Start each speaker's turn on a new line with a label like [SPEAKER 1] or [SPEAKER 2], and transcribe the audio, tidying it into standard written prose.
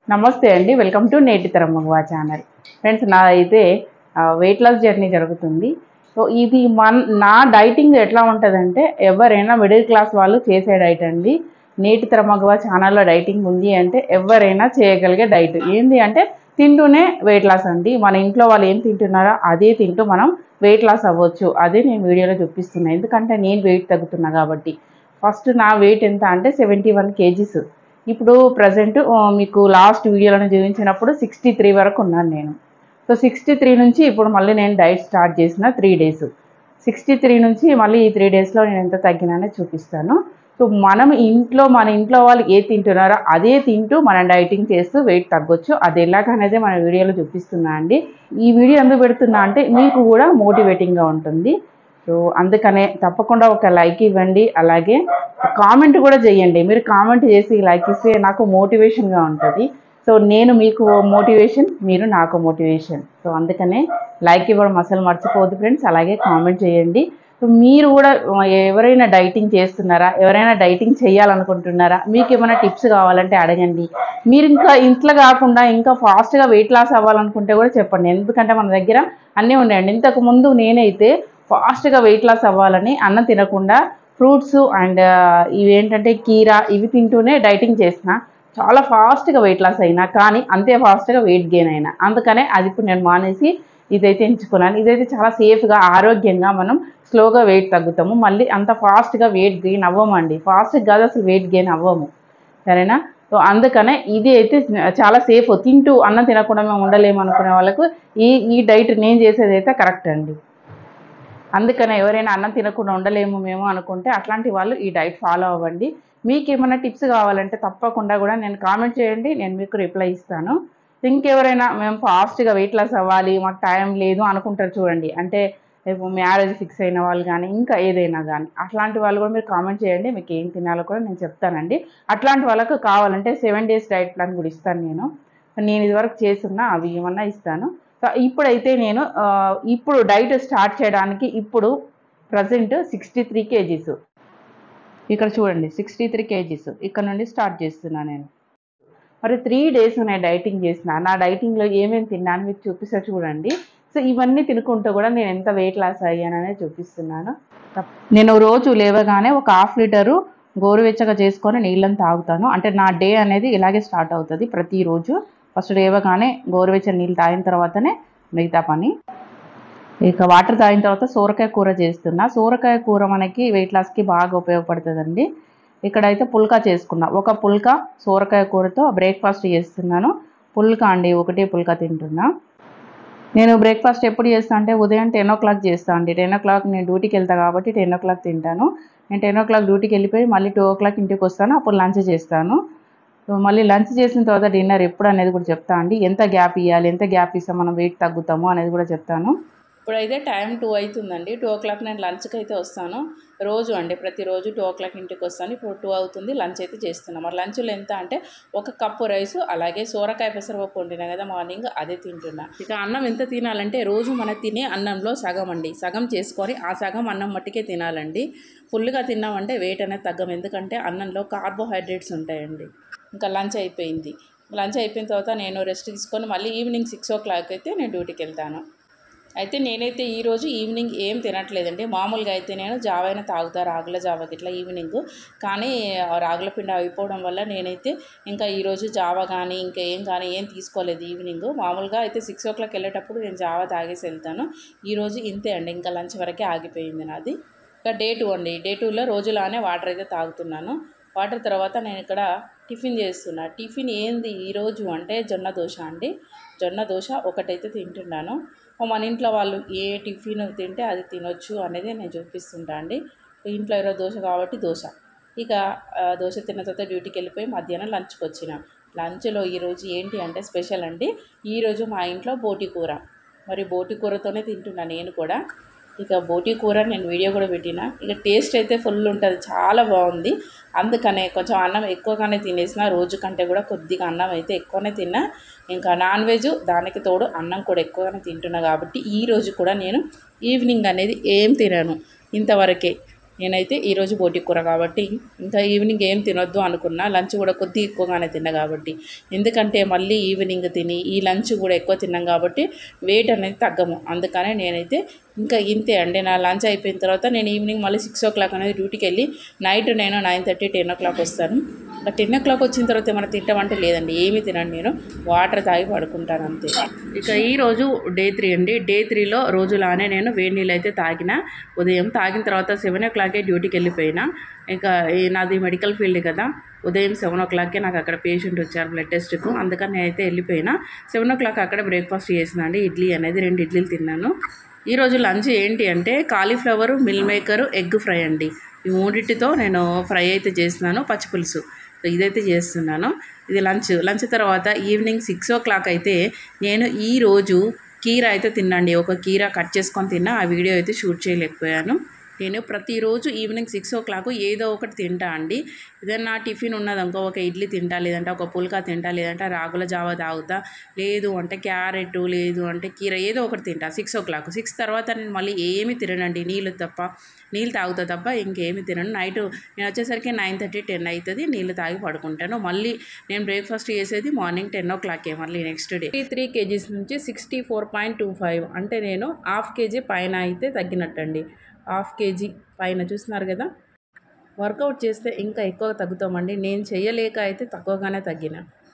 [SPEAKER 1] నమస్తే అండి. Welcome to నేటి తరం మగవా ఛానల్. ఫ్రెండ్స్ నాదైతే వెయిట్ లాస్ జర్నీ జరుగుతుంది. సో ఇది నా డైటింగ్ ఎట్లా ఉంటదంటే ఎవరైనా మిడిల్ క్లాస్ వాళ్ళు చేసే డైట్ అండి. నేటి తరం మగవా ఛానల్‌లో డైటింగ్ ఉంది అంటే ఎవరైనా చేయగలిగే డైట్. ఏంది అంటే తింటూనే వెయిట్ లాస్ అండి. మన ఇంట్లో వాళ్ళు ఏం తింటున్నారో అదే తింటూ మనం వెయిట్ లాస్ అవ్వచ్చు. అదే నేను వీడియోలో చూపిస్తున్నా. ఎందుకంటే నేను వెయిట్ తగ్గుతున్నా కాబట్టి. ఫస్ట్ నా వెయిట్ ఎంత అంటే 71 కేజీస్. ఇప్పుడు ప్రెజెంట్ మీకు లాస్ట్ వీడియోలోనే చూపించినప్పుడు 63 వరకు ఉన్నాను నేను. సో 63 నుంచి ఇప్పుడు మళ్ళీ నేను డైట్ స్టార్ట్ చేసిన 3 డేస్. 63 నుంచి మళ్ళీ ఈ 3 డేస్‌లో నేను ఎంత తగ్గినానో చూపిస్తాను. సో మనం మన ఇంట్లో వాళ్ళు ఏది తింటున్నారో అదే తింటూ మనం డైటింగ్ చేస్తూ వెయిట్ తగ్గొచ్చు. అది ఎలాగనేదే మన వీడియోలో చూపిస్తున్నా అండి. ఈ వీడియో ఎందుకు పెడుతున్నా అంటే మీకు కూడా మోటివేటింగ్‌గా ఉంటుంది. సో అందుకనే తప్పకుండా ఒక లైక్ ఇవ్వండి. అలాగే కామెంట్ కూడా చేయండి. మీరు కామెంట్ చేసి లైక్ ఇస్తే నాకు మోటివేషన్‌గా ఉంటది. సో నేను మీకు మోటివేషన్, మీరు నాకు మోటివేషన్. సో అందుకనే లైక్ ఇవ్వడం అసలు మర్చిపోవద్దు ఫ్రెండ్స్. అలాగే కామెంట్ చేయండి. సో మీరు కూడా ఎవరైనా డైటింగ్ చేస్తున్నారా? ఎవరైనా డైటింగ్ చేయాలనుకుంటున్నారా? మీకేమైనా టిప్స్ కావాలంటే అడగండి. మీరు ఇంకా ఇంట్లో కాకుండా ఇంకా ఫాస్ట్‌గా వెయిట్ లాస్ అవ్వాలనుకుంటే కూడా చెప్పండి. ఎందుకంటే మన దగ్గర అన్నీ ఉన్నాయండి. ఇంతకుముందు నేనైతే ఫాస్ట్‌గా వెయిట్ లాస్ అవ్వాలని అన్నం తినకుండా ఫ్రూట్స్ అండ్ ఇవేంటంటే కీరా ఇవి తింటూనే డైటింగ్ చేసిన. చాలా ఫాస్ట్‌గా వెయిట్ లాస్ అయినా. కానీ అంతే ఫాస్ట్‌గా వెయిట్ గెయిన్ అయినా. అందుకనే అది ఇప్పుడు నేను మానేసి ఇదైతే ఎంచుకున్నాను. ఇదైతే చాలా సేఫ్‌గా, ఆరోగ్యంగా మనం స్లోగా వెయిట్ తగ్గుతాము. మళ్ళీ అంత ఫాస్ట్‌గా వెయిట్ గెయిన్ అవ్వమండి. ఫాస్ట్‌గా కాదు అసలు వెయిట్ గెయిన్ అవ్వము. సరేనా? సో అందుకనే ఇది అయితే చాలా సేఫ్. తింటూ అన్నం తినకుండా మేము ఉండలేము అనుకునే వాళ్ళకు ఈ ఈ డైట్ నేను చేసేదైతే కరెక్ట్ అండి. అందుకనే ఎవరైనా అన్నం తినకుండా ఉండలేము మేము అనుకుంటే అట్లాంటి వాళ్ళు ఈ డైట్ ఫాలో అవ్వండి. మీకేమైనా టిప్స్ కావాలంటే తప్పకుండా కూడా నేను కామెంట్ చేయండి. నేను మీకు రిప్లై ఇస్తాను. ఇంకెవరైనా మేము ఫాస్ట్‌గా వెయిట్ లాస్ అవ్వాలి, మాకు టైం లేదు అనుకుంటారు చూడండి. అంటే ఇప్పుడు మ్యారేజ్ ఫిక్స్ అయిన వాళ్ళు గానీ, ఇంకా ఏదైనా గానీ, అట్లాంటి వాళ్ళు కూడా మీరు కామెంట్ చేయండి. మీకు ఏం తినాలో కూడా నేను చెప్తానండి. అట్లాంటి వాళ్ళకు కావాలంటే 7 డేస్ డైట్ ప్లాన్ కూడా ఇస్తాను నేను. నేను ఇదివరకు చేసున్నా అవి ఏమన్నా ఇస్తాను. సో ఇప్పుడైతే నేను ఇప్పుడు డైట్ స్టార్ట్ చేయడానికి ఇప్పుడు ప్రెజెంట్ 63 కేజీస్. ఇక్కడ చూడండి 63 కేజీస్. ఇక్కడ నుండి స్టార్ట్ చేస్తున్నా నేను. మరి 3 డేస్ నేను డైటింగ్ చేసిన. నా డైటింగ్‌లో ఏమేమి తిన్నాను మీకు చూపిస్తా చూడండి. సో ఇవన్నీ తినుకుంటూ కూడా నేను ఎంత వెయిట్ లాస్ అయ్యాననేది చూపిస్తున్నాను. నేను రోజు లేవగానే ఒక హాఫ్ లీటరు గోరువెచ్చగా చేసుకొని నీళ్ళని తాగుతాను. అంటే నా డే అనేది ఇలాగే స్టార్ట్ అవుతది ప్రతిరోజు. ఫస్ట్ లేవగానే గోరువెచ్చని నీళ్ళు తాగిన తర్వాతనే మిగతా పని. ఇక వాటర్ తాగిన తర్వాత సోరకాయ కూర చేస్తున్నా. సోరకాయ కూర మనకి వెయిట్ లాస్‌కి బాగా ఉపయోగపడుతదండి. ఇక్కడైతే పుల్కా చేసుకున్నా. ఒక పుల్కా సోరకాయ కూరతో బ్రేక్‌ఫాస్ట్ చేస్తున్నాను. పుల్కా అండి. ఒకటే పుల్కా తింటున్నా. నేను బ్రేక్‌ఫాస్ట్ ఎప్పుడు చేస్తా అంటే ఉదయం 10:00 చేస్తా అండి. 10:00 నేను డ్యూటీకెళ్తా కాబట్టి 10:00 తింటాను. నేను 10:00 డ్యూటీకెళ్ళిపోయి మళ్ళీ 2:00 ఇంటికొస్తాను. అప్పుడు లంచ్ చేస్తాను. సో మళ్ళీ లంచ్ చేసిన తర్వాత డిన్నర్ ఎప్పుడనేది కూడా చెప్తా అండి. ఎంత గ్యాప్ ఇయ్యాలి, ఎంత గ్యాప్ ఇస్తే మనం వెయిట్ తగ్గుతాము అనేది కూడా చెప్తాను. ఇప్పుడైతే టైం 2 అవుతుందండి. 2:00 నేను లంచ్‌కైతే వస్తాను. రోజు అండి ప్రతిరోజు 2:00 ఇంటికొస్తాను. ఇప్పుడు 2 అవుతుంది. లంచ్ అయితే చేస్తున్నా. మరి లంచ్‌లో ఎంత అంటే ఒక కప్పు రైసు, అలాగే సోరకాయ పెసరపప్పు వండినా కదా మార్నింగ్ అదే తింటున్నా. ఇక అన్నం ఎంత తినాలంటే రోజు మనం తినే అన్నంలో సగం అండి. సగం చేసుకొని ఆ సగం అన్నం మట్టికే తినాలండి. ఫుల్‌గా తిన్నామంటే వెయిట్ అనేది తగ్గం. ఎందుకంటే అన్నంలో కార్బోహైడ్రేట్స్ ఉంటాయండి. ఇంకా లంచ్ అయిపోయింది. లంచ్ అయిపోయిన తర్వాత నేను రెస్ట్ తీసుకొని మళ్ళీ ఈవినింగ్ 6:00 అయితే నేను డ్యూటీకెళ్తాను. అయితే నేనైతే ఈరోజు ఈవినింగ్ ఏం తినట్లేదండి. మామూలుగా అయితే నేను జావ అయినా తాగుతా, రాగుల జావ గిట్లా ఈవినింగ్. కానీ రాగుల పిండి అయిపోవడం వల్ల నేనైతే ఇంకా ఈరోజు జావ కానీ ఇంకా ఏం తీసుకోలేదు ఈవినింగ్. మామూలుగా అయితే 6:00 వెళ్ళేటప్పుడు నేను జావ తాగేసి వెళ్తాను. ఈరోజు ఇంతే అండి. ఇంకా లంచ్ వరకే ఆగిపోయింది నాది. ఇంకా డే 2 అండి. డే 2లో రోజులానే వాటర్ అయితే తాగుతున్నాను. వాటర్ తర్వాత నేను ఇక్కడ టిఫిన్ చేస్తున్నా. టిఫిన్ ఏంది ఈరోజు అంటే జొన్న దోశ అండి. జొన్న దోశ ఒకటైతే తింటున్నాను. మన ఇంట్లో వాళ్ళు ఏ టిఫిన్ తింటే అది తినొచ్చు అనేది నేను చూపిస్తుంటా అండి. ఇంట్లో ఈరోజు దోశ కాబట్టి దోశ. ఇక దోశ తిన్న తర్వాత డ్యూటీకి వెళ్ళిపోయి మధ్యాహ్నం లంచ్కి వచ్చిన. లంచ్లో ఈరోజు ఏంటి అంటే స్పెషల్ అండి. ఈరోజు మా ఇంట్లో బోటి కూర. మరి బోటి కూరతోనే తింటున్నా నేను కూడా. ఇక బోటి కూర నేను వీడియో కూడా పెట్టిన. ఇక టేస్ట్ అయితే ఫుల్ ఉంటుంది. చాలా బాగుంది. అందుకనే కొంచెం అన్నం ఎక్కువగానే తినేసిన. రోజు కంటే కూడా కొద్దిగా అన్నం అయితే ఎక్కువనే తిన్నా. ఇంకా నాన్ వెజ్ దానికి తోడు అన్నం కూడా ఎక్కువగానే తింటున్నా కాబట్టి ఈరోజు కూడా నేను ఈవినింగ్ అనేది ఏం తినను ఇంతవరకే. నేనైతే ఈరోజు బోటి కూర కాబట్టి ఇంకా ఈవినింగ్ ఏం తినొద్దు అనుకున్నా, లంచ్ కూడా కొద్దిగా ఎక్కువగానే తిన్నా కాబట్టి, ఎందుకంటే మళ్ళీ ఈవినింగ్ తిని ఈ లంచ్ కూడా ఎక్కువ తిన్నాం కాబట్టి వెయిట్ అనేది తగ్గము. అందుకనే నేనైతే ఇంకా ఇంతే అండి. నా లంచ్ అయిపోయిన తర్వాత నేను ఈవినింగ్ మళ్ళీ 6 o'clock అనేది డ్యూటీకి వెళ్ళి నైట్ నేను 9:30 10 o'clock వస్తాను. ఇంకా 10 o'clock వచ్చిన తర్వాత ఏమైనా తింటామంటే లేదండి, ఏమీ తినండి, నేను వాటర్ తాగి పడుకుంటాను అంతే. ఇక ఈరోజు డే 3 అండి. డే 3లో రోజులానే నేను వేడి నీళ్ళు అయితే తాగిన. ఉదయం తాగిన తర్వాత 7 o'clock డ్యూటీకి వెళ్ళిపోయినా. ఇంకా నాది మెడికల్ ఫీల్డ్ కదా, ఉదయం 7 o'clock నాకు అక్కడ పేషెంట్ వచ్చారు బ్లడ్ టెస్ట్కు, అందుకని నేనైతే వెళ్ళిపోయినా. 7 o'clock అక్కడ బ్రేక్ఫాస్ట్ చేసిన అండి. ఇడ్లీ అనేది 2 ఇడ్లీలు తిన్నాను. ఈరోజు లంచ్ ఏంటి అంటే cauliflower, meal maker, egg fry అండి. ఈ మూడింటితో నేను ఫ్రై అయితే చేస్తున్నాను, పచ్చిపులుసు ఇదైతే చేస్తున్నాను. ఇది లంచ్ తర్వాత ఈవినింగ్ 6 o'clock అయితే నేను ఈరోజు కీర అయితే తిన్నాండి. ఒక కీర కట్ చేసుకొని తిన్నా. ఆ వీడియో అయితే షూట్ చేయలేకపోయాను. నేను ప్రతిరోజు ఈవినింగ్ 6 o'clock ఏదో ఒకటి తింటా అండి. ఏదన్నా టిఫిన్ ఉన్నదనుకో ఒక ఇడ్లీ తింటా, లేదంటే ఒక పుల్కా తింటా, లేదంటే రాగుల జావా తాగుతా, లేదు అంటే క్యారెట్, లేదు అంటే కీర, ఏదో ఒకటి తింటా 6 o'clock. 6 తర్వాత నేను మళ్ళీ ఏమీ తిననండి, నీళ్ళు తాగుతా తప్ప ఇంకేమీ తినను. నైట్ నేను వచ్చేసరికి 9:30 10 అవుతుంది, నీళ్ళు తాగి పడుకుంటాను. మళ్ళీ నేను బ్రేక్ఫాస్ట్ చేసేది మార్నింగ్ 10 o'clock మళ్ళీ నెక్స్ట్ డే. 3 kgs నుంచి 64.25 అంటే నేను 1/2 kg పైన అయితే తగ్గినట్టండి. 1/2 kg పైన చూస్తున్నారు కదా. వర్కౌట్ చేస్తే ఇంకా ఎక్కువ తగ్గుతామండి. నేను చేయలేక అయితే తక్కువగానే తగ్గిన.